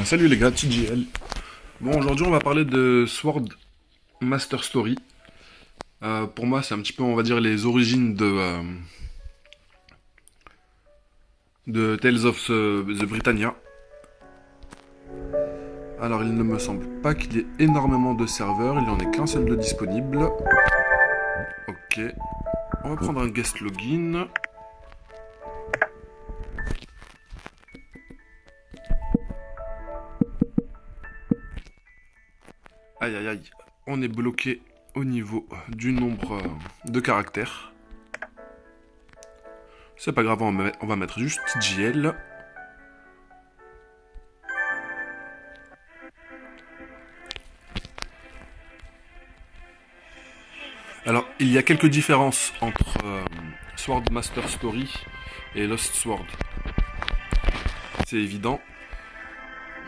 Salut les gars, TGL. Bon, aujourd'hui on va parler de Sword Master Story. Pour moi, c'est un petit peu, on va dire, les origines de Tales of the Britannia. Alors, il ne me semble pas qu'il y ait énormément de serveurs, il n'y en a qu'un seul de disponible. Ok, on va prendre un guest login. Aïe aïe aïe, on est bloqué au niveau du nombre de caractères. C'est pas grave, on va mettre juste TGL. Alors, il y a quelques différences entre Sword Master Story et Lost Sword. C'est évident.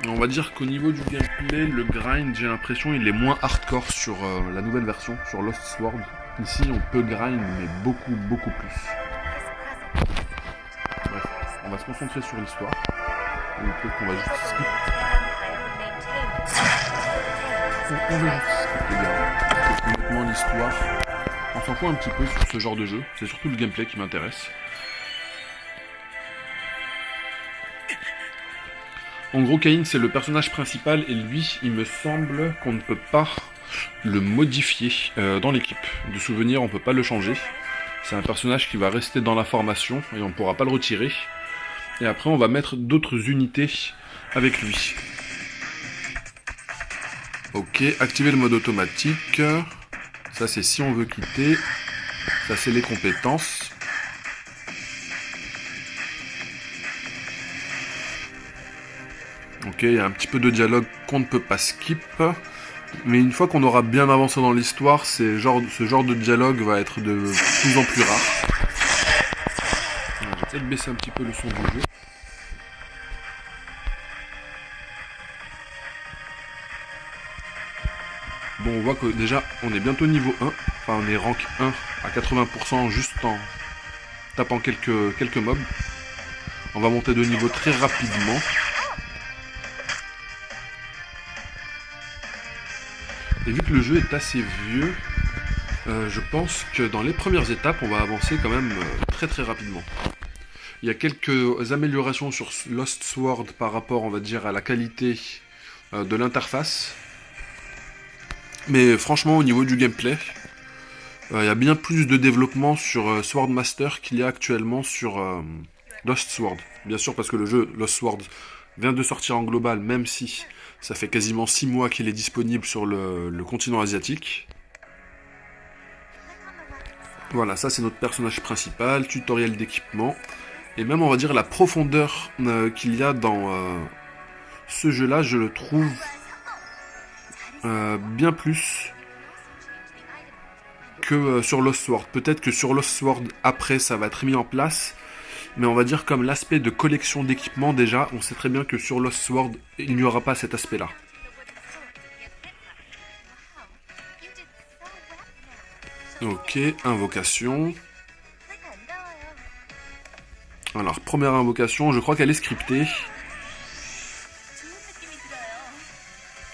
On va dire qu'au niveau du gameplay, le grind, j'ai l'impression, il est moins hardcore sur la nouvelle version, sur Lost Sword. Ici, on peut grind, mais beaucoup, beaucoup plus. Bref, on va se concentrer sur l'histoire. Ou peut-être qu'on va juste skip. On va juste skip, les gars. Parce que honnêtement, l'histoire, on s'en fout un petit peu sur ce genre de jeu. C'est surtout le gameplay qui m'intéresse. En gros, Cain, c'est le personnage principal et lui, il me semble qu'on ne peut pas le modifier dans l'équipe. De souvenir, on ne peut pas le changer. C'est un personnage qui va rester dans la formation et on ne pourra pas le retirer. Et après, on va mettre d'autres unités avec lui. Ok, activer le mode automatique. Ça, c'est si on veut quitter. Ça, c'est les compétences. Ok, il y a un petit peu de dialogue qu'on ne peut pas skip. Mais une fois qu'on aura bien avancé dans l'histoire, ce genre de dialogue va être de plus en plus rare. Je vais peut-être baisser un petit peu le son du jeu. Bon, on voit que déjà, on est bientôt niveau 1. Enfin, on est rank 1 à 80% juste en tapant quelques mobs. On va monter de niveau très rapidement. Et vu que le jeu est assez vieux, je pense que dans les premières étapes, on va avancer quand même très très rapidement. Il y a quelques améliorations sur Lost Sword par rapport, on va dire, à la qualité de l'interface. Mais franchement, au niveau du gameplay, il y a bien plus de développement sur Sword Master qu'il y a actuellement sur Lost Sword. Bien sûr, parce que le jeu Lost Sword vient de sortir en global, même si ça fait quasiment 6 mois qu'il est disponible sur le continent asiatique. Voilà, ça c'est notre personnage principal, tutoriel d'équipement. Et même, on va dire, la profondeur qu'il y a dans ce jeu-là, je le trouve bien plus que sur Lost Sword. Peut-être que sur Lost Sword, après, ça va être mis en place. Mais on va dire comme l'aspect de collection d'équipement, déjà, on sait très bien que sur Lost Sword, il n'y aura pas cet aspect-là. Ok, invocation. Alors, première invocation, je crois qu'elle est scriptée.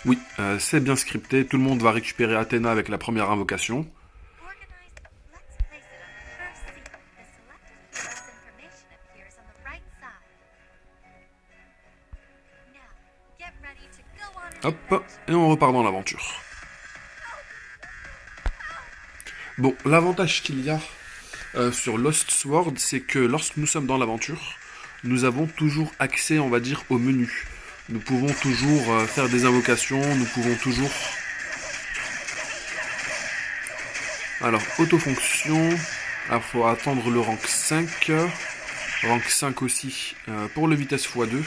Oui, c'est bien scripté, tout le monde va récupérer Athéna avec la première invocation. Hop, et on repart dans l'aventure. Bon, l'avantage qu'il y a sur Lost Sword, c'est que lorsque nous sommes dans l'aventure, nous avons toujours accès, on va dire, au menu. Nous pouvons toujours faire des invocations, nous pouvons toujours... Alors, autofonction, il faut attendre le rank 5, rank 5 aussi pour le vitesse x2.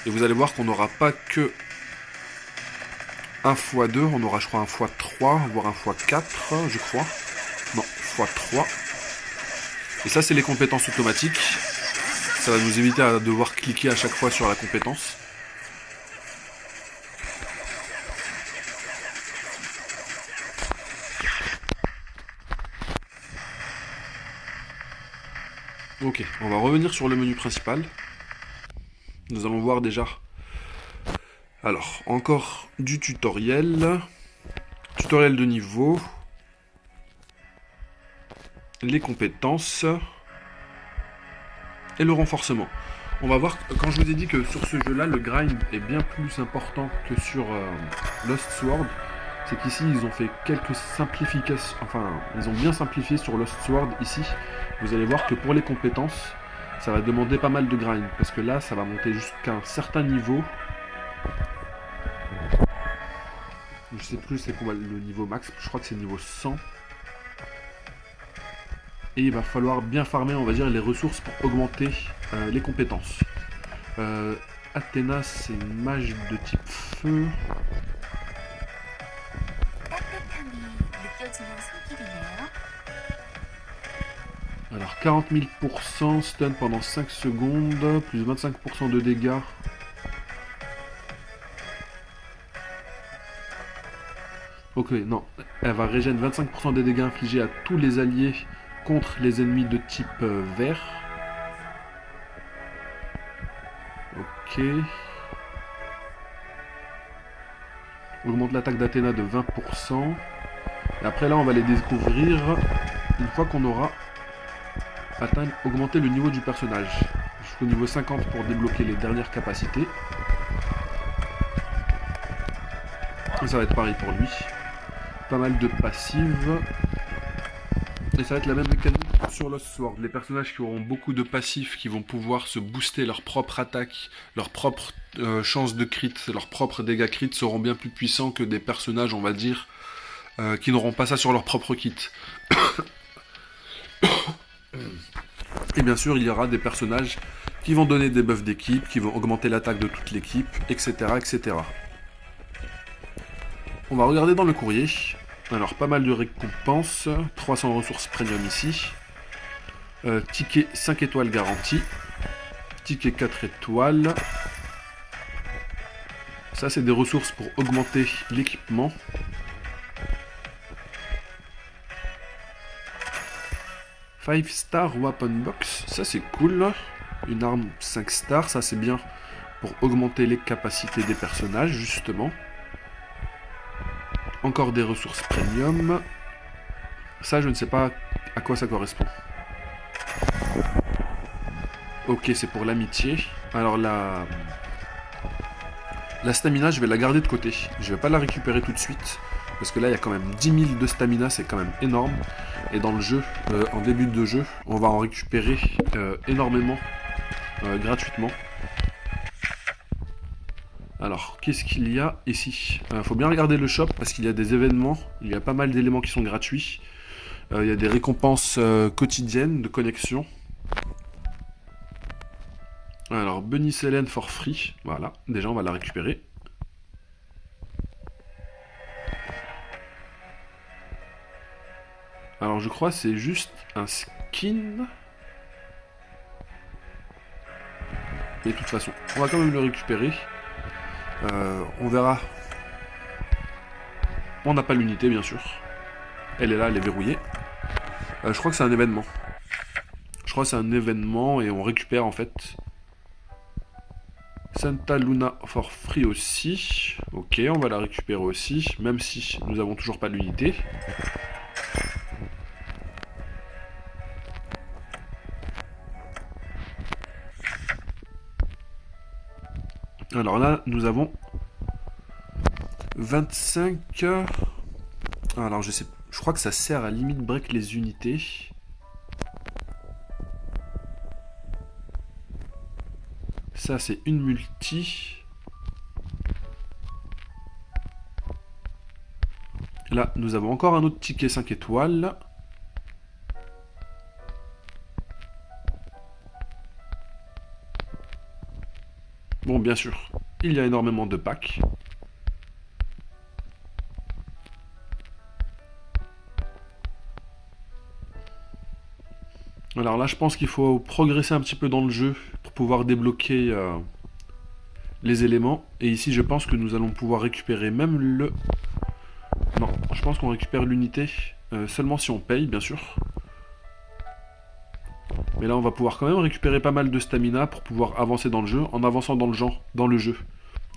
Et vous allez voir qu'on n'aura pas que un x2, on aura je crois un x3, voire un x4, je crois. Non, x3. Et ça, c'est les compétences automatiques. Ça va nous éviter à devoir cliquer à chaque fois sur la compétence. Ok, on va revenir sur le menu principal. Nous allons voir déjà Alors, encore du tutoriel. Tutoriel de niveau. Les compétences. Et le renforcement. On va voir, quand je vous ai dit que sur ce jeu-là, le grind est bien plus important que sur Lost Sword, c'est qu'ici, ils ont fait quelques simplifications, enfin, ils ont bien simplifié sur Lost Sword, ici. Vous allez voir que pour les compétences, ça va demander pas mal de grind, parce que là, ça va monter jusqu'à un certain niveau. Je sais plus c'est quoi le niveau max, je crois que c'est niveau 100. Et il va falloir bien farmer, on va dire, les ressources pour augmenter les compétences. Athéna, c'est une mage de type feu. Alors 40 000%, stun pendant 5 secondes, plus 25% de dégâts. Ok, non, elle va régénérer 25% des dégâts infligés à tous les alliés contre les ennemis de type vert. Ok. Augmente l'attaque d'Athéna de 20%. Et après là, on va les découvrir une fois qu'on aura augmenté le niveau du personnage. Jusqu'au niveau 50 pour débloquer les dernières capacités. Et ça va être pareil pour lui. Pas mal de passives. Et ça va être la même mécanique sur Lost Sword. Les personnages qui auront beaucoup de passifs, qui vont pouvoir se booster leur propre attaque, leur propre chance de crit, leurs propres dégâts crit seront bien plus puissants que des personnages, on va dire, qui n'auront pas ça sur leur propre kit. Et bien sûr, il y aura des personnages qui vont donner des buffs d'équipe, qui vont augmenter l'attaque de toute l'équipe, etc., etc. On va regarder dans le courrier. Alors, pas mal de récompenses. 300 ressources premium ici. Ticket 5 étoiles garantie. Ticket 4 étoiles. Ça, c'est des ressources pour augmenter l'équipement. Five Star Weapon Box. Ça, c'est cool. Une arme 5 stars. Ça, c'est bien pour augmenter les capacités des personnages, justement. Encore des ressources premium. Ça, je ne sais pas à quoi ça correspond. Ok, c'est pour l'amitié. Alors la stamina, je vais la garder de côté. Je vais pas la récupérer tout de suite. Parce que là, il y a quand même 10 000 de stamina, c'est quand même énorme. Et dans le jeu, en début de jeu, on va en récupérer énormément, gratuitement. Alors, qu'est-ce qu'il y a ici? Faut bien regarder le shop parce qu'il y a des événements, il y a pas mal d'éléments qui sont gratuits. Il y a des récompenses quotidiennes de connexion. Alors, Bunny Selene for free, voilà, déjà on va la récupérer. Alors je crois que c'est juste un skin. Mais de toute façon, on va quand même le récupérer. On verra. On n'a pas l'unité, bien sûr. Elle est là, elle est verrouillée. Je crois que c'est un événement. Je crois que c'est un événement et on récupère en fait. Santa Luna for free aussi. Ok, on va la récupérer aussi, même si nous n'avons toujours pas l'unité. Alors là, nous avons 25... Alors je sais, je crois que ça sert à limite break les unités. Ça c'est une multi. Là, nous avons encore un autre ticket 5 étoiles. Bon, bien sûr, il y a énormément de packs. Alors là, je pense qu'il faut progresser un petit peu dans le jeu pour pouvoir débloquer les éléments. Et ici, je pense que nous allons pouvoir récupérer même le... Non, je pense qu'on récupère l'unité seulement si on paye, bien sûr. Mais là, on va pouvoir quand même récupérer pas mal de stamina pour pouvoir avancer dans le jeu, en avançant dans le jeu.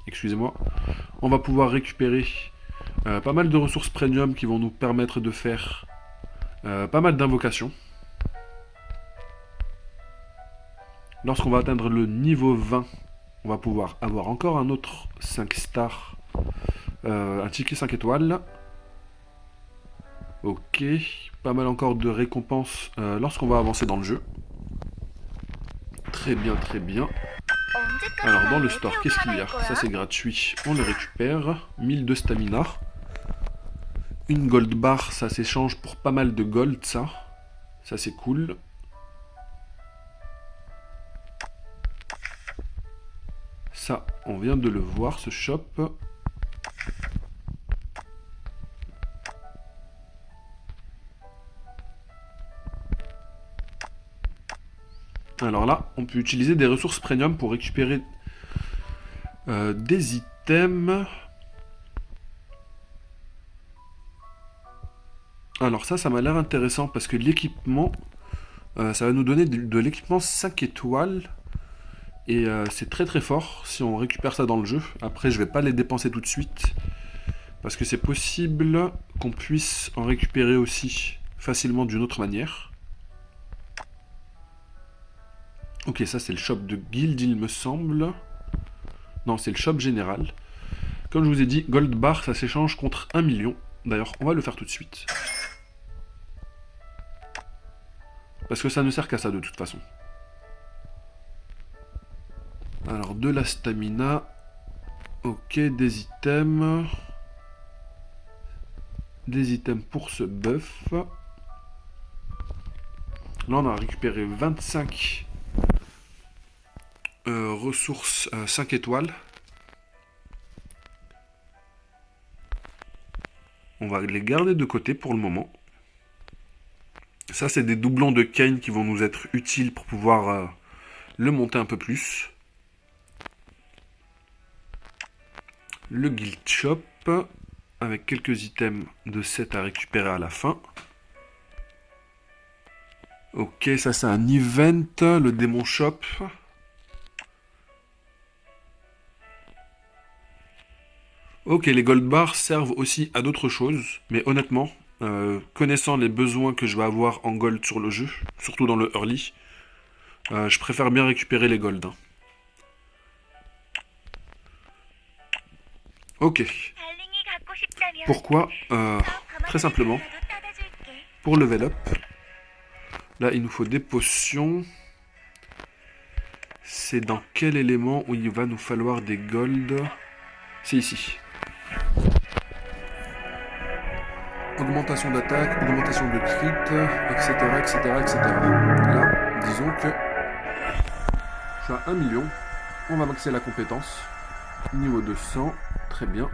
excusez-moi, on va pouvoir récupérer pas mal de ressources premium qui vont nous permettre de faire pas mal d'invocations. Lorsqu'on va atteindre le niveau 20, on va pouvoir avoir encore un autre 5 stars, un ticket 5 étoiles. Ok, pas mal encore de récompenses lorsqu'on va avancer dans le jeu. Très bien, très bien. Alors dans le store, qu'est-ce qu'il y a? Ça c'est gratuit, on le récupère. 1000 de stamina. Une gold bar, ça s'échange pour pas mal de gold, ça. Ça c'est cool. Ça, on vient de le voir, ce shop. Alors là, on peut utiliser des ressources premium pour récupérer des items. Alors ça m'a l'air intéressant parce que l'équipement, ça va nous donner de l'équipement 5 étoiles. Et c'est très très fort si on récupère ça dans le jeu. Après, je vais pas les dépenser tout de suite. Parce que c'est possible qu'on puisse en récupérer aussi facilement d'une autre manière. Ok, ça c'est le shop de guild, il me semble. Non, c'est le shop général. Comme je vous ai dit, gold bar, ça s'échange contre 1 million. D'ailleurs, on va le faire tout de suite. Parce que ça ne sert qu'à ça de toute façon. Alors, de la stamina. Ok, des items. Des items pour ce buff. Là, on a récupéré 25 ressources 5 étoiles. On va les garder de côté pour le moment. Ça, c'est des doublons de Kain qui vont nous être utiles pour pouvoir le monter un peu plus. Le guild shop, avec quelques items de set à récupérer à la fin. Ok, ça c'est un event, le démon shop. Ok, les gold bars servent aussi à d'autres choses, mais honnêtement, connaissant les besoins que je vais avoir en gold sur le jeu, surtout dans le early, je préfère bien récupérer les gold. Hein. Ok. Pourquoi très simplement, pour level up, là il nous faut des potions. C'est dans quel élément où il va nous falloir des gold? C'est ici. Augmentation d'attaque, augmentation de crit, etc., etc., etc. Là, disons que je suis à 1 million. On va maxer la compétence. Niveau 200, très bien.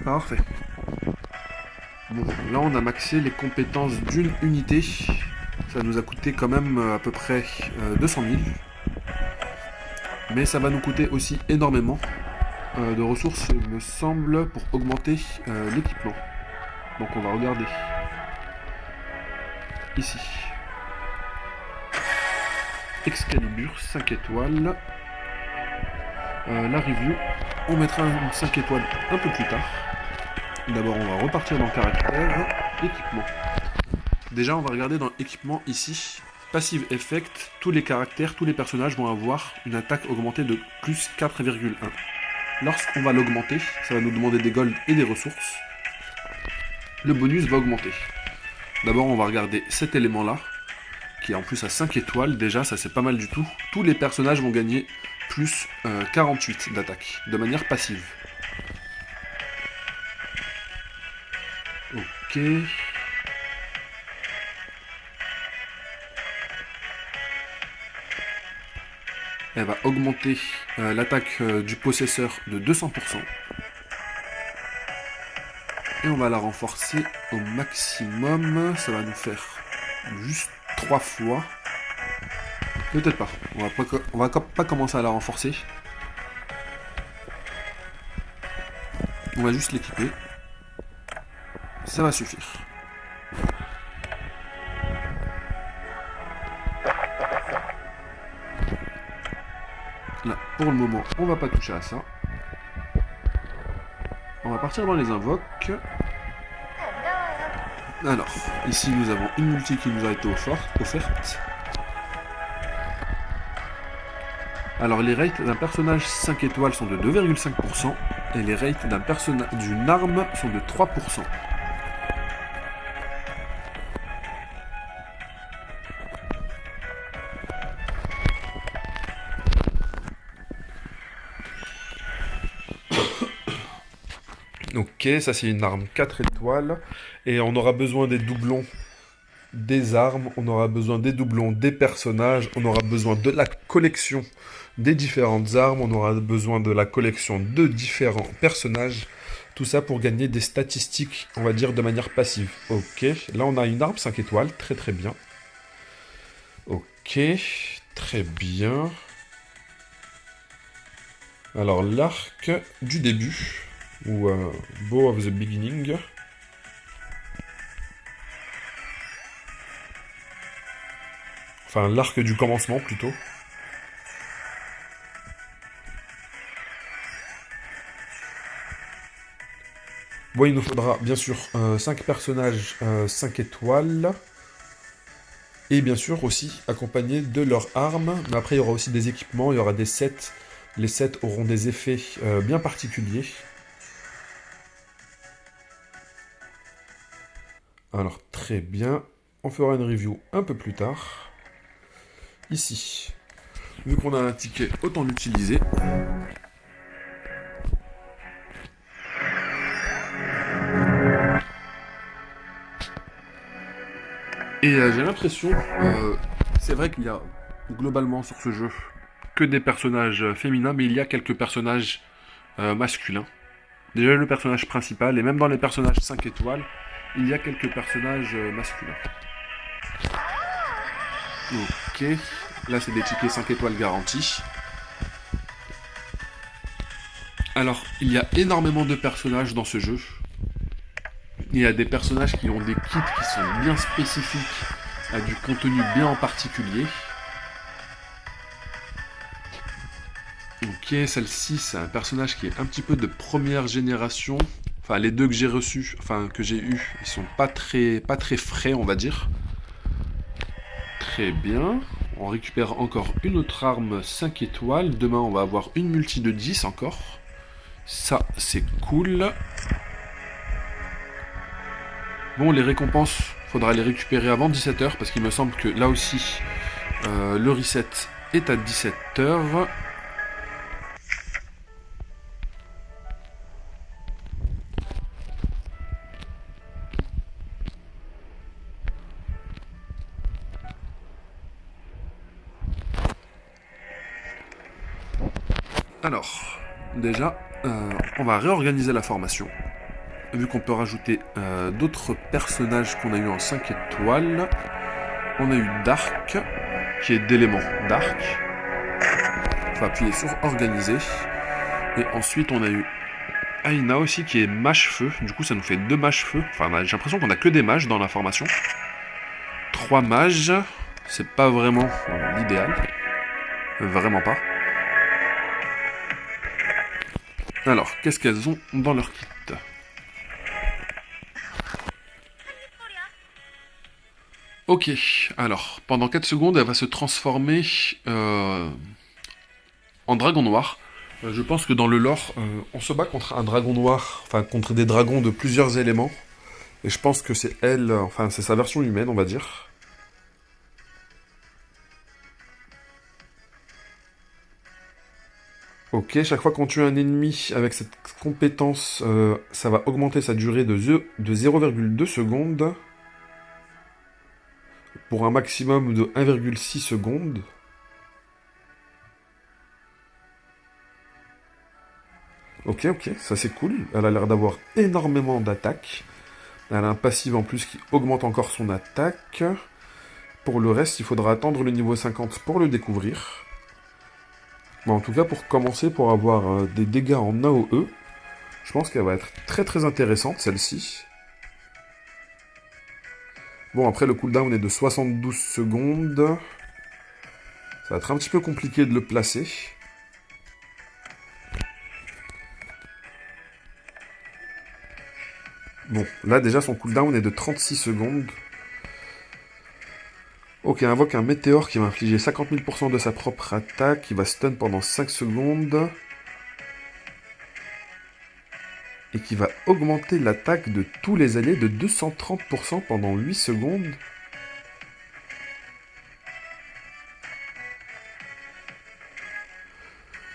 Parfait. Bon, là on a maxé les compétences d'une unité. Ça nous a coûté quand même à peu près 200 000. Mais ça va nous coûter aussi énormément de ressources, il me semble, pour augmenter l'équipement. Donc on va regarder. Ici. Excalibur, 5 étoiles. La review, on mettra une 5 étoiles un peu plus tard. D'abord, on va repartir dans caractère, équipement. Déjà, on va regarder dans équipement ici. Passive effect, tous les caractères, tous les personnages vont avoir une attaque augmentée de plus 4,1. Lorsqu'on va l'augmenter, ça va nous demander des golds et des ressources. Le bonus va augmenter. D'abord, on va regarder cet élément-là, qui est en plus à 5 étoiles. Déjà, ça c'est pas mal du tout. Tous les personnages vont gagner plus 48 d'attaque, de manière passive. Ok. Elle va augmenter l'attaque du possesseur de 200%. Et on va la renforcer au maximum. Ça va nous faire juste 3 fois. Peut-être pas. On va pas commencer à la renforcer. On va juste l'équiper. Ça va suffire. Là, pour le moment, on va pas toucher à ça. On va partir dans les invoques. Alors, ici nous avons une multi qui nous a été offerte. Alors les rates d'un personnage 5 étoiles sont de 2,5% et les rates d'une arme sont de 3%. Ok, ça c'est une arme 4 étoiles. Et on aura besoin des doublons des armes, on aura besoin des doublons des personnages, on aura besoin de la collection des différentes armes, on aura besoin de la collection de différents personnages. Tout ça pour gagner des statistiques, on va dire, de manière passive. Ok, là on a une arme 5 étoiles, très très bien. Ok, très bien. Alors l'arc du début, ou Bow of the Beginning. Enfin, l'arc du commencement, plutôt. Bon, il nous faudra, bien sûr, 5 personnages 5 étoiles. Et bien sûr, aussi, accompagnés de leurs armes. Mais après, il y aura aussi des équipements, il y aura des sets. Les sets auront des effets bien particuliers. Alors, très bien. On fera une review un peu plus tard. Ici, vu qu'on a un ticket, autant l'utiliser. Et j'ai l'impression, c'est vrai qu'il y a globalement sur ce jeu que des personnages féminins, mais il y a quelques personnages masculins. Déjà le personnage principal, et même dans les personnages 5 étoiles, il y a quelques personnages masculins. Ok, là c'est des tickets 5 étoiles garantis. Alors, il y a énormément de personnages dans ce jeu. Il y a des personnages qui ont des kits qui sont bien spécifiques, à du contenu bien en particulier. Ok, celle-ci, c'est un personnage qui est un petit peu de première génération. Enfin, les deux que j'ai reçus, enfin que j'ai eu, ils sont pas très frais, on va dire. Très bien. On récupère encore une autre arme 5 étoiles. Demain, on va avoir une multi de 10 encore. Ça, c'est cool. Bon, les récompenses, faudra les récupérer avant 17h, parce qu'il me semble que là aussi, le reset est à 17h. Alors, déjà, on va réorganiser la formation. Vu qu'on peut rajouter d'autres personnages qu'on a eu en 5 étoiles. On a eu Dark, qui est d'élément Dark. On va appuyer sur Organiser. Et ensuite, on a eu Aina aussi, qui est mage-feu. Du coup, ça nous fait 2 mages-feu. Enfin, j'ai l'impression qu'on a que des mages dans la formation. 3 mages. C'est pas vraiment l'idéal. Vraiment pas. Alors, qu'est-ce qu'elles ont dans leur kit ? Ok, alors, pendant 4 secondes, elle va se transformer en dragon noir. Je pense que dans le lore, on se bat contre un dragon noir, enfin contre des dragons de plusieurs éléments. Et je pense que c'est elle, enfin c'est sa version humaine, on va dire. Ok, chaque fois qu'on tue un ennemi avec cette compétence, ça va augmenter sa durée de 0,2 secondes. Pour un maximum de 1,6 secondes. Ok, ok, ça c'est cool. Elle a l'air d'avoir énormément d'attaques. Elle a un passif en plus qui augmente encore son attaque. Pour le reste, il faudra attendre le niveau 50 pour le découvrir. Mais en tout cas, pour commencer, pour avoir des dégâts en AOE, je pense qu'elle va être très très intéressante, celle-ci. Bon, après, le cooldown est de 72 secondes. Ça va être un petit peu compliqué de le placer. Bon, là déjà, son cooldown est de 36 secondes. Ok, invoque un météore qui va infliger 50 000% de sa propre attaque, qui va stun pendant 5 secondes. Et qui va augmenter l'attaque de tous les alliés de 230% pendant 8 secondes.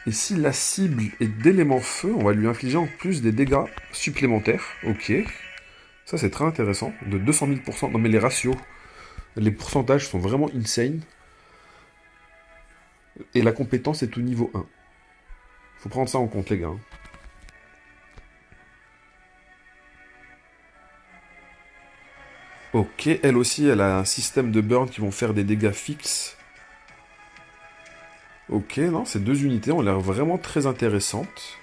Et si la cible est d'élément feu, on va lui infliger en plus des dégâts supplémentaires. Ok. Ça c'est très intéressant. De 200 000%. Non mais les ratios, les pourcentages sont vraiment insane. Et la compétence est au niveau 1. Faut prendre ça en compte les gars. Ok, elle aussi, elle a un système de burn qui vont faire des dégâts fixes. Ok, non, ces deux unités ont l'air vraiment très intéressantes.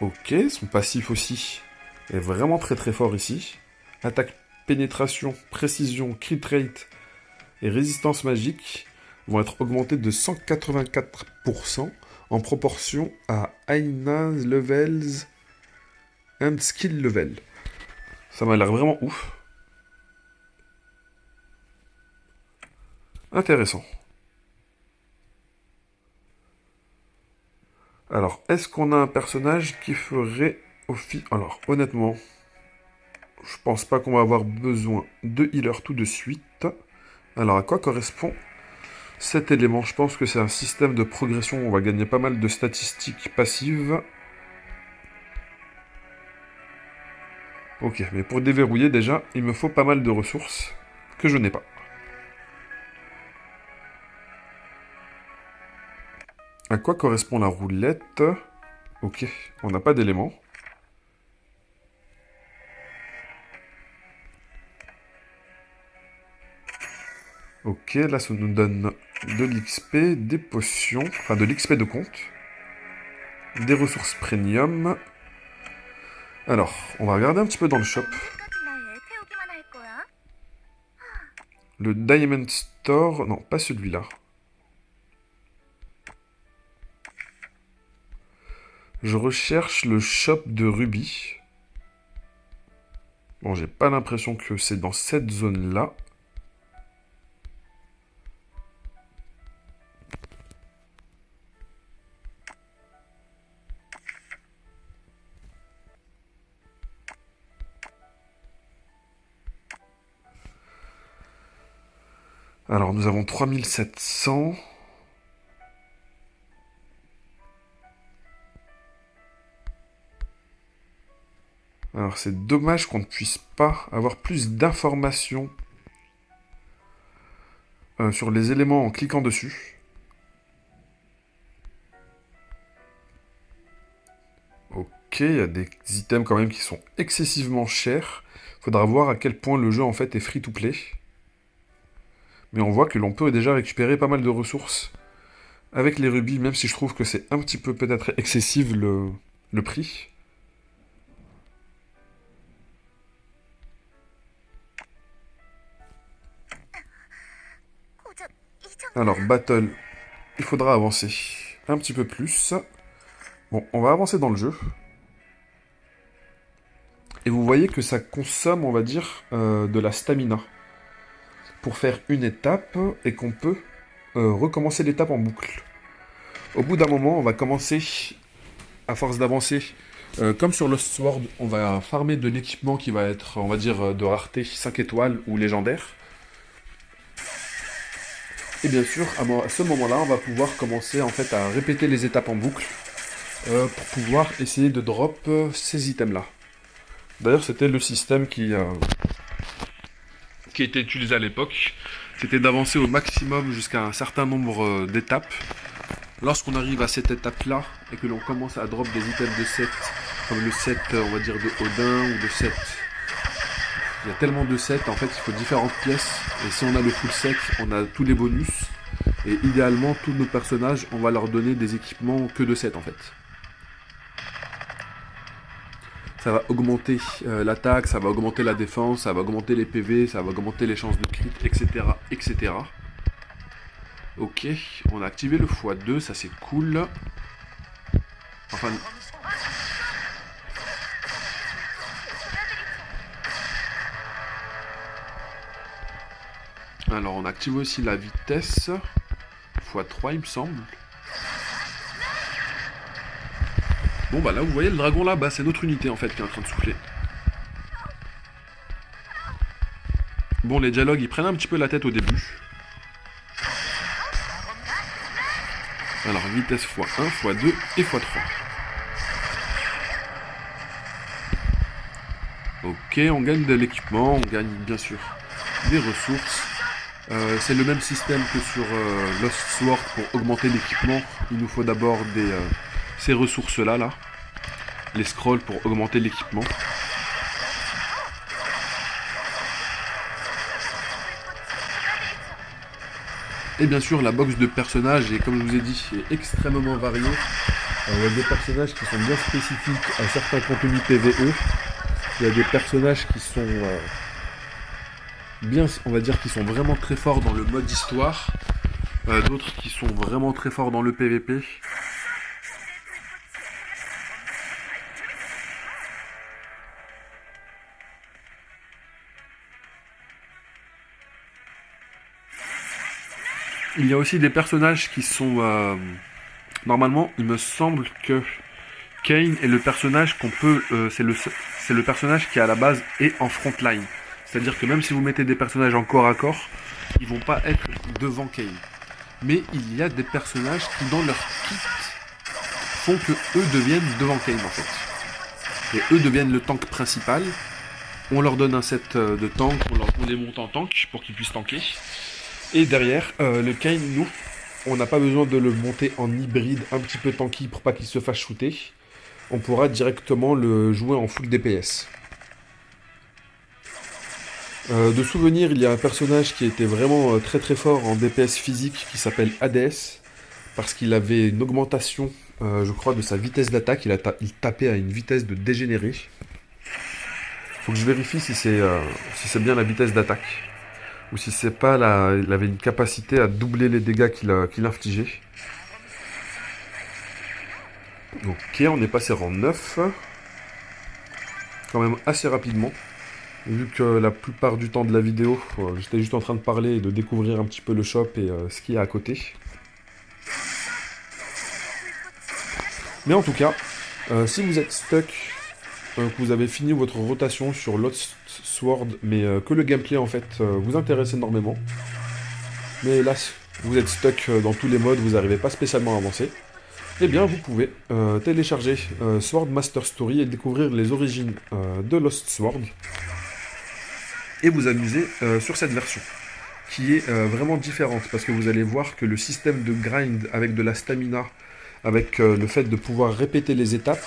Ok, son passif aussi est vraiment très très fort ici. Attaque, pénétration, précision, crit rate et résistance magique vont être augmentés de 184% en proportion à Aina Levels and Skill Level. Ça m'a l'air vraiment ouf. Intéressant. Alors, est-ce qu'on a un personnage qui ferait office... Alors, honnêtement, je pense pas qu'on va avoir besoin de healer tout de suite. Alors, à quoi correspond cet élément? Je pense que c'est un système de progression. On va gagner pas mal de statistiques passives. Ok, mais pour déverrouiller déjà, il me faut pas mal de ressources que je n'ai pas. À quoi correspond la roulette? Ok, on n'a pas d'éléments. Ok, là ça nous donne de l'XP, des potions, enfin de l'XP de compte, des ressources premium. Alors, on va regarder un petit peu dans le shop. Le Diamond Store, non, pas celui-là. Je recherche le shop de Ruby. Bon, j'ai pas l'impression que c'est dans cette zone-là. Alors, nous avons 3700. Alors, c'est dommage qu'on ne puisse pas avoir plus d'informations sur les éléments en cliquant dessus. Ok, il y a des items quand même qui sont excessivement chers. Faudra voir à quel point le jeu en fait est free-to-play. Mais on voit que l'on peut déjà récupérer pas mal de ressources avec les rubis, même si je trouve que c'est un petit peu peut-être excessif le prix. Alors, battle, il faudra avancer un petit peu plus. Bon, on va avancer dans le jeu. Et vous voyez que ça consomme, on va dire, de la stamina pour faire une étape et qu'on peut recommencer l'étape en boucle. Au bout d'un moment, on va commencer, à force d'avancer, comme sur Lost Sword, on va farmer de l'équipement qui va être, on va dire, de rareté 5 étoiles ou légendaire. Et bien sûr, à ce moment-là, on va pouvoir commencer en fait à répéter les étapes en boucle pour pouvoir essayer de drop ces items-là. D'ailleurs, c'était le système qui était utilisé à l'époque. C'était d'avancer au maximum jusqu'à un certain nombre d'étapes Lorsqu'on arrive à cette étape-là, et que l'on commence à drop des items de set, comme le set, on va dire, de Odin, ou de set... Il y a tellement de sets, en fait, il faut différentes pièces, et si on a le full set, on a tous les bonus, et idéalement, tous nos personnages, on va leur donner des équipements que de set, en fait. Ça va augmenter l'attaque, ça va augmenter la défense, ça va augmenter les PV, ça va augmenter les chances de crit, etc. etc. Ok, on a activé le x2, ça c'est cool. Enfin... Alors on active aussi la vitesse, x3 il me semble. Bon bah là vous voyez le dragon là-bas, c'est notre unité en fait qui est en train de souffler. Bon les dialogues ils prennent un petit peu la tête au début. Alors vitesse x1, x2 et x3. Ok, on gagne de l'équipement, on gagne bien sûr des ressources. C'est le même système que sur Lost Sword pour augmenter l'équipement. Il nous faut d'abord ces ressources-là, les scrolls pour augmenter l'équipement. Et bien sûr, la box de personnages, et comme je vous ai dit, est extrêmement variée. Il y a des personnages qui sont bien spécifiques à certains contenus PvE. Il y a des personnages qui sont bien, on va dire, qui sont vraiment très forts dans le mode histoire. D'autres qui sont vraiment très forts dans le PvP. Il y a aussi des personnages qui sont... Normalement, il me semble que Kain est le personnage qu'on peut... c'est le personnage qui, à la base, est en frontline. C'est-à-dire que même si vous mettez des personnages en corps à corps, ils vont pas être devant Kain. Mais il y a des personnages qui, dans leur kit, font que eux deviennent devant Kain, en fait. Et eux deviennent le tank principal. On leur donne un set de tank, on les monte en tank pour qu'ils puissent tanker. Et derrière, le Kain, nous, on n'a pas besoin de le monter en hybride un petit peu tanky pour pas qu'il se fasse shooter. On pourra directement le jouer en full DPS. De souvenir, il y a un personnage qui était vraiment très très fort en DPS physique qui s'appelle Hades. Parce qu'il avait une augmentation, je crois, de sa vitesse d'attaque. Il tapait à une vitesse de dégénéré. Faut que je vérifie si c'est bien la vitesse d'attaque. Ou si c'est pas il avait une capacité à doubler les dégâts qu'il infligeait. Ok, on est passé rang 9. Quand même assez rapidement. Vu que la plupart du temps de la vidéo, j'étais juste en train de parler et de découvrir un petit peu le shop et ce qu'il y a à côté. Mais en tout cas, si vous êtes stuck, que vous avez fini votre rotation sur Lost Sword, mais que le gameplay en fait vous intéresse énormément, mais hélas, vous êtes stuck dans tous les modes, vous n'arrivez pas spécialement à avancer, eh bien vous pouvez télécharger Sword Master Story et découvrir les origines de Lost Sword, et vous amuser sur cette version, qui est vraiment différente, parce que vous allez voir que le système de grind avec de la stamina, avec le fait de pouvoir répéter les étapes,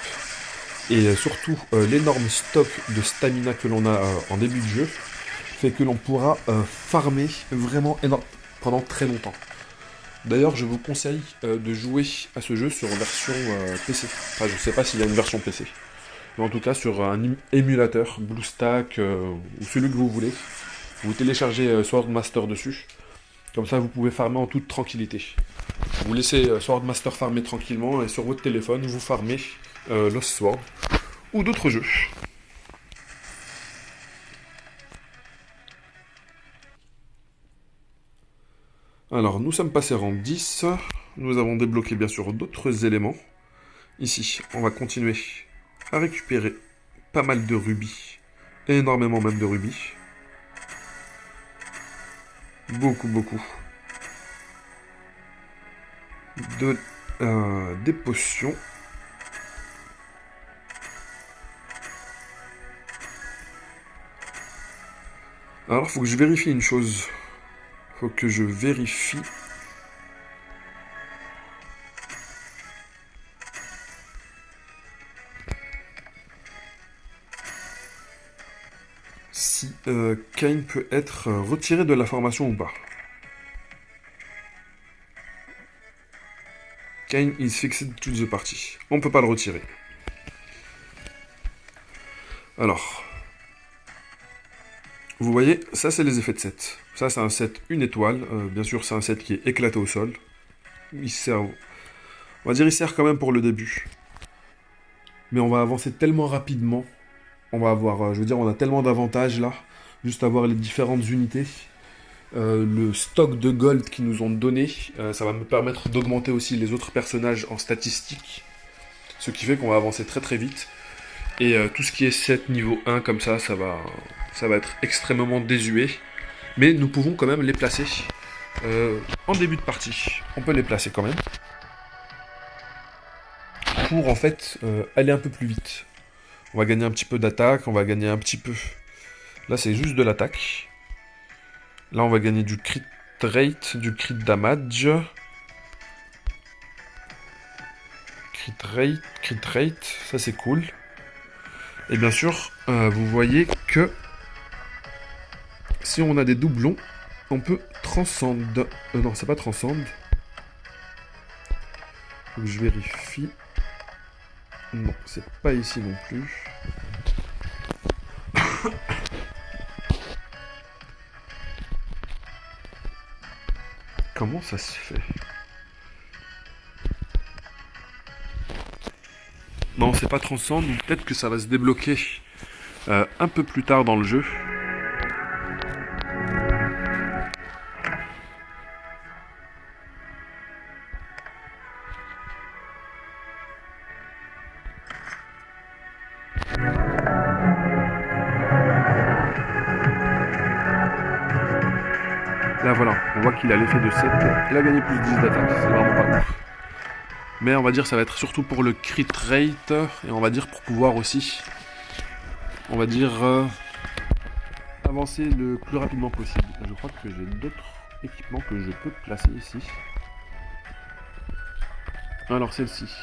et surtout l'énorme stock de stamina que l'on a en début de jeu, fait que l'on pourra farmer vraiment énorme pendant très longtemps. D'ailleurs, je vous conseille de jouer à ce jeu sur version PC. Enfin, je sais pas s'il y a une version PC. Mais en tout cas, sur un émulateur, BlueStack, ou celui que vous voulez. Vous téléchargez Swordmaster dessus. Comme ça, vous pouvez farmer en toute tranquillité. Vous laissez Swordmaster farmer tranquillement, et sur votre téléphone, vous farmez Lost Sword, ou d'autres jeux. Alors, nous sommes passés rang 10. Nous avons débloqué bien sûr d'autres éléments. Ici, on va continuer à récupérer pas mal de rubis. Énormément même de rubis. Beaucoup. Des potions. Alors, faut que je vérifie une chose. Faut que je vérifie si Kain peut être retiré de la formation ou pas. Kain is fixed to the party. On ne peut pas le retirer. Alors, vous voyez, ça c'est les effets de set. Ça c'est un set 1 étoile. Bien sûr, c'est un set qui est éclaté au sol. Il sert, on va dire, il sert quand même pour le début. Mais on va avancer tellement rapidement. On va avoir, je veux dire, on a tellement d'avantages là. Juste avoir les différentes unités. Le stock de gold qu'ils nous ont donné, ça va me permettre d'augmenter aussi les autres personnages en statistiques. Ce qui fait qu'on va avancer très très vite. Et tout ce qui est 7 niveau 1 comme ça, ça va être extrêmement désuet. Mais nous pouvons quand même les placer en début de partie. On peut les placer quand même. Pour en fait aller un peu plus vite. On va gagner un petit peu d'attaque, on va gagner un petit peu... Là c'est juste de l'attaque. Là, on va gagner du crit rate, du crit damage. Crit rate, ça c'est cool. Et bien sûr, vous voyez que si on a des doublons, on peut transcende. Non, c'est pas transcende. Faut que je vérifie. Non, c'est pas ici non plus. Comment ça se fait? Non, c'est pas transcende, ou peut-être que ça va se débloquer un peu plus tard dans le jeu. Là voilà, on voit qu'il a l'effet de 7, il a gagné plus 10 d'attaque, c'est vraiment pas ouf. Mais on va dire ça va être surtout pour le crit rate, et on va dire pour pouvoir aussi, on va dire, avancer le plus rapidement possible. Je crois que j'ai d'autres équipements que je peux placer ici. Alors celle-ci.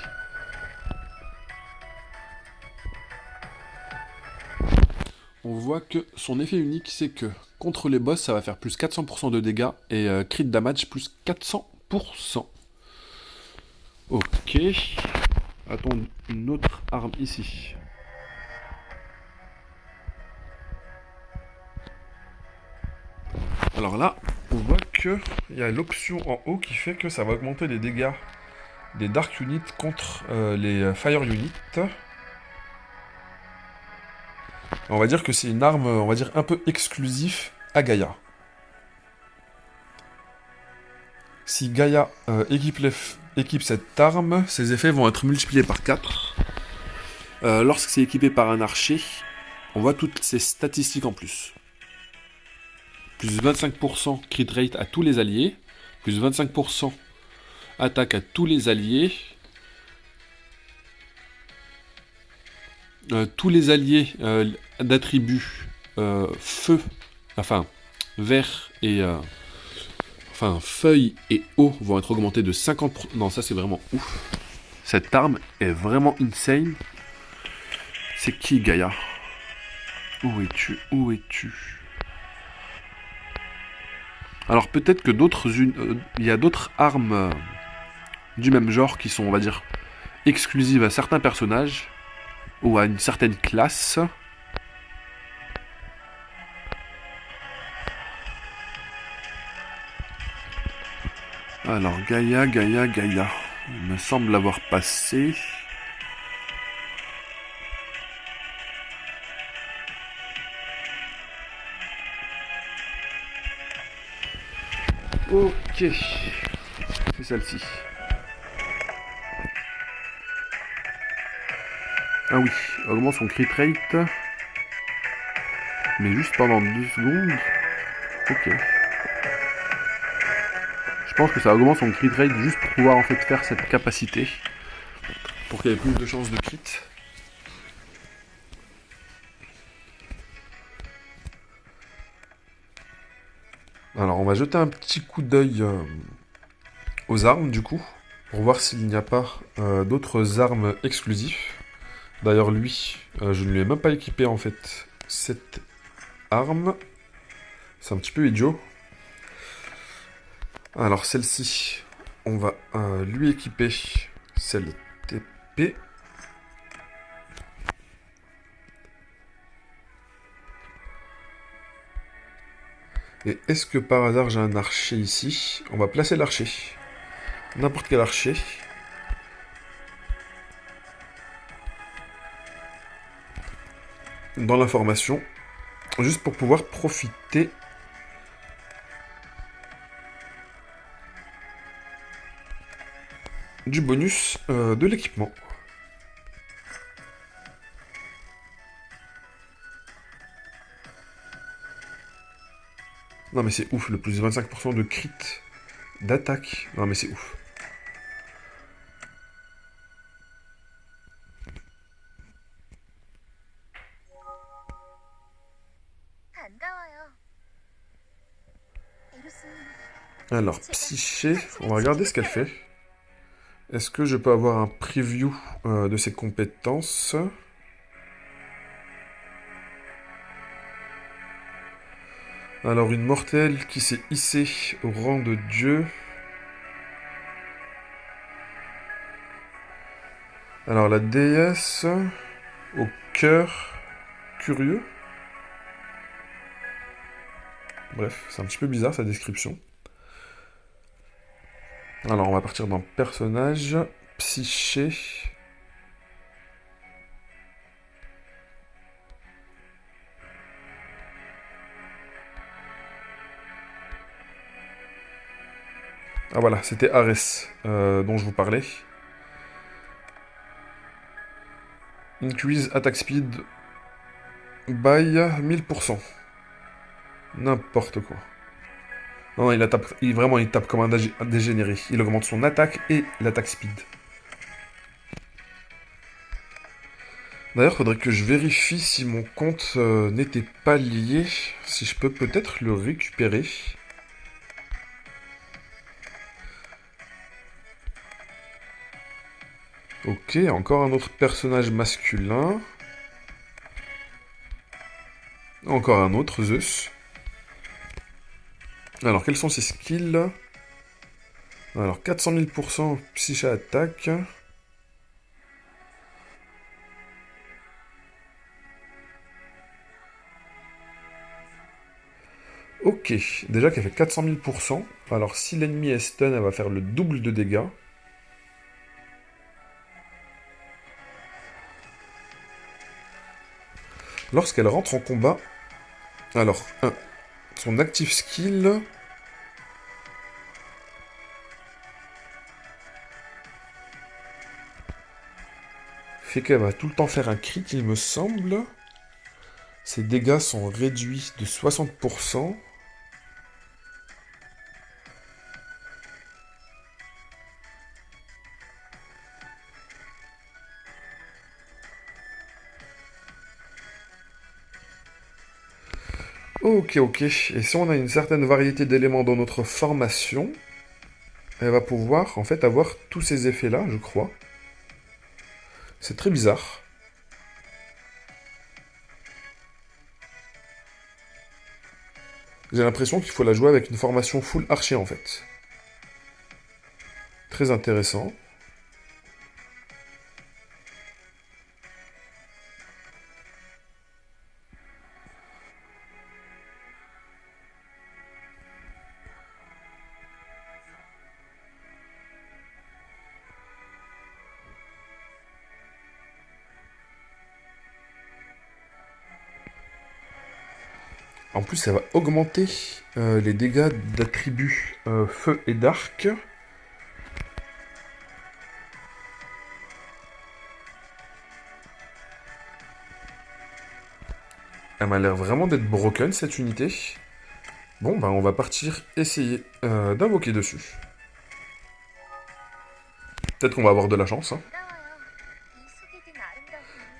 On voit que son effet unique, c'est que contre les boss, ça va faire plus 400% de dégâts et crit damage plus 400%. Ok. Attends, une autre arme ici. Alors là, on voit qu'il y a l'option en haut qui fait que ça va augmenter les dégâts des Dark Units contre les Fire Units. On va dire que c'est une arme, on va dire, un peu exclusive à Si Gaïa équipe cette arme, ses effets vont être multipliés par 4. Lorsque c'est équipé par un archer, on voit toutes ces statistiques en plus. Plus 25% crit rate à tous les alliés, plus 25% attaque à tous les alliés. Tous les alliés d'attributs feu, enfin vert et enfin feuille et eau vont être augmentés de 50%. Non, ça c'est vraiment ouf. Cette arme est vraiment insane. C'est qui Gaïa? Où es-tu? Où es-tu? Alors peut-être que il y a d'autres armes du même genre qui sont, on va dire, exclusives à certains personnages. Ou à une certaine classe. Alors, Gaïa. Il me semble l'avoir passé. Ok. C'est celle-ci. Ah oui, augmente son crit rate. Mais juste pendant 2 secondes. Ok. Je pense que ça augmente son crit rate juste pour pouvoir en fait faire cette capacité. Pour qu'il y ait plus de chances de crit. Alors on va jeter un petit coup d'œil aux armes du coup. Pour voir s'il n'y a pas d'autres armes exclusives. D'ailleurs, lui, je ne lui ai même pas équipé, en fait, cette arme. C'est un petit peu idiot. Alors celle-ci, on va lui équiper celle TP. Et est-ce que par hasard j'ai un archer ici? On va placer l'archer. N'importe quel archer. Dans la formation. Juste pour pouvoir profiter du bonus de l'équipement. Non mais c'est ouf, le plus 25% de crit d'attaque. Non mais c'est ouf. Alors, Psyché, on va regarder ce qu'elle fait. Est-ce que je peux avoir un preview de ses compétences? Alors, une mortelle qui s'est hissée au rang de dieu. Alors, la déesse au cœur curieux. Bref, c'est un petit peu bizarre sa description. Alors, on va partir dans personnage, Psyché. Ah voilà, c'était Ares dont je vous parlais. Increase attack speed by 1000%. N'importe quoi. Non, vraiment, il tape comme un dégénéré. Il augmente son attaque et l'attaque speed. D'ailleurs, il faudrait que je vérifie si mon compte n'était pas lié. Si je peux peut-être le récupérer. Ok, encore un autre personnage masculin. Encore un autre, Zeus. Alors, quels sont ses skills? Alors, 400 000% psyché attaque. Ok, déjà qu'elle fait 400 000%. Alors, si l'ennemi est stun, elle va faire le double de dégâts. Lorsqu'elle rentre en combat, alors, son active skill... fait qu'elle va tout le temps faire un crit, il me semble. Ses dégâts sont réduits de 60%. Ok, ok. Et si on a une certaine variété d'éléments dans notre formation, elle va pouvoir en fait avoir tous ces effets-là, je crois. C'est très bizarre. J'ai l'impression qu'il faut la jouer avec une formation full archer en fait. Très intéressant. En plus, ça va augmenter les dégâts d'attributs feu et d'arc. Elle m'a l'air vraiment d'être broken, cette unité. Bon, bah on va partir essayer d'invoquer dessus. Peut-être qu'on va avoir de la chance. Hein.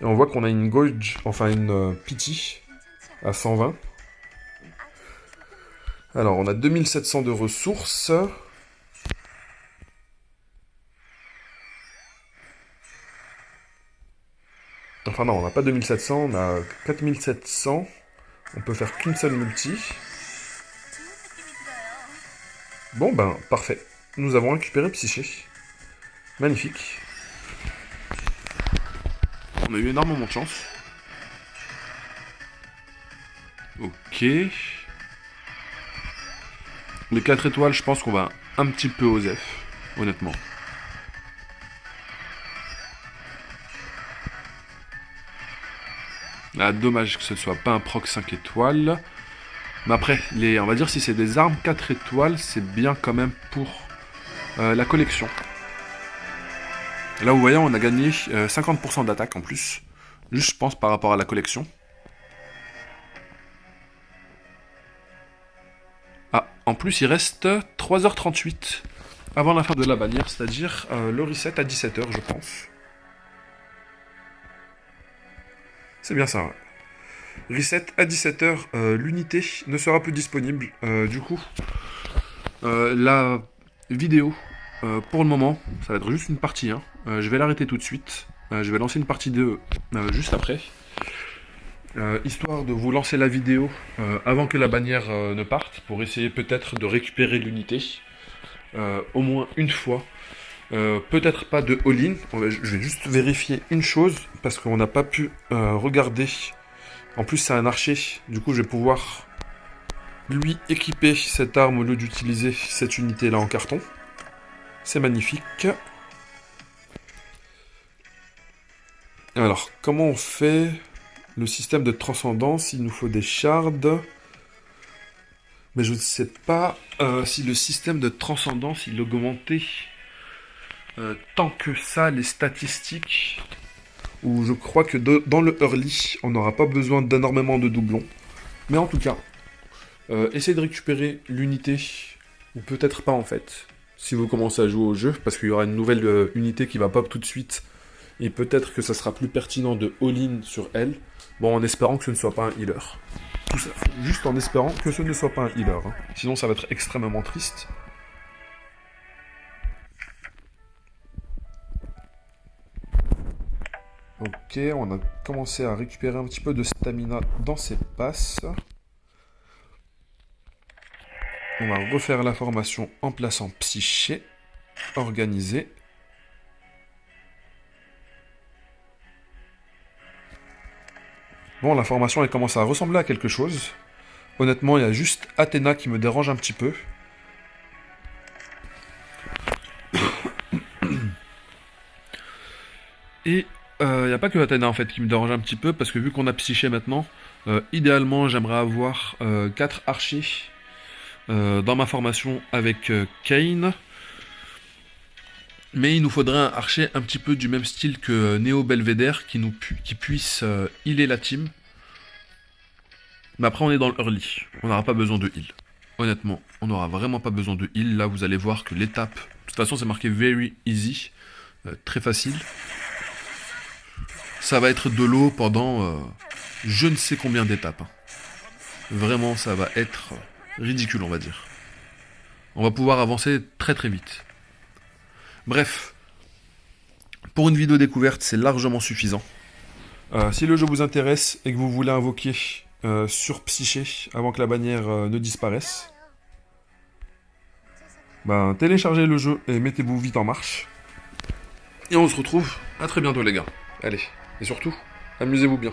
Et on voit qu'on a une Gauge, enfin une Pity à 120. Alors, on a 2700 de ressources. Enfin non, on n'a pas 2700, on a 4700. On peut faire qu'une seule multi. Bon ben, parfait. Nous avons récupéré Psyché. Magnifique. On a eu énormément de chance. Ok. Les 4 étoiles, je pense qu'on va un petit peu aux F, honnêtement. Ah, dommage que ce soit pas un proc 5 étoiles. Mais après, on va dire si c'est des armes 4 étoiles, c'est bien quand même pour la collection. Là, vous voyez, on a gagné 50% d'attaque en plus. Juste, je pense, par rapport à la collection. Ah, en plus, il reste 3h38 avant la fin de la bannière, c'est-à-dire le reset à 17h, je pense. C'est bien ça, ouais. Reset à 17h, l'unité ne sera plus disponible. Du coup, la vidéo, pour le moment, ça va être juste une partie 1. Je vais l'arrêter tout de suite. Je vais lancer une partie 2 juste après. Histoire de vous lancer la vidéo avant que la bannière ne parte, pour essayer peut-être de récupérer l'unité. Au moins une fois. Peut-être pas de all-in. Je vais juste vérifier une chose, parce qu'on n'a pas pu regarder. En plus, c'est un archer. Du coup, je vais pouvoir lui équiper cette arme au lieu d'utiliser cette unité-là en carton. C'est magnifique. Alors, comment on fait le système de transcendance? Il nous faut des shards. Mais je ne sais pas si le système de transcendance, il augmentait tant que ça les statistiques. Ou je crois que dans le early, on n'aura pas besoin d'énormément de doublons. Mais en tout cas, essayez de récupérer l'unité, ou peut-être pas en fait, si vous commencez à jouer au jeu, parce qu'il y aura une nouvelle unité qui va pop tout de suite, et peut-être que ça sera plus pertinent de all-in sur elle, bon, en espérant que ce ne soit pas un healer. Tout ça, juste en espérant que ce ne soit pas un healer, hein. Sinon ça va être extrêmement triste. Ok, on a commencé à récupérer un petit peu de stamina dans ces passes. On va refaire la formation en plaçant Psyché, organisé. Bon, la formation elle commence à ressembler à quelque chose. Honnêtement, il y a juste Athéna qui me dérange un petit peu. Et il n'y a pas que Athéna en fait qui me dérange un petit peu, parce que vu qu'on a Psyché maintenant, idéalement j'aimerais avoir 4 archers dans ma formation avec Kayn. Mais il nous faudrait un archer un petit peu du même style que Néo Belvédère qui puisse healer la team. Mais après on est dans le early, on n'aura pas besoin de heal. Honnêtement, on n'aura vraiment pas besoin de heal. Là vous allez voir que l'étape, de toute façon c'est marqué very easy, très facile. Ça va être de l'eau pendant je ne sais combien d'étapes. Hein. Vraiment ça va être ridicule on va dire. On va pouvoir avancer très très vite. Bref, pour une vidéo découverte, c'est largement suffisant. Si le jeu vous intéresse et que vous voulez invoquer sur Psyché avant que la bannière ne disparaisse, ben, téléchargez le jeu et mettez-vous vite en marche. Et on se retrouve à très bientôt les gars. Allez, et surtout, amusez-vous bien.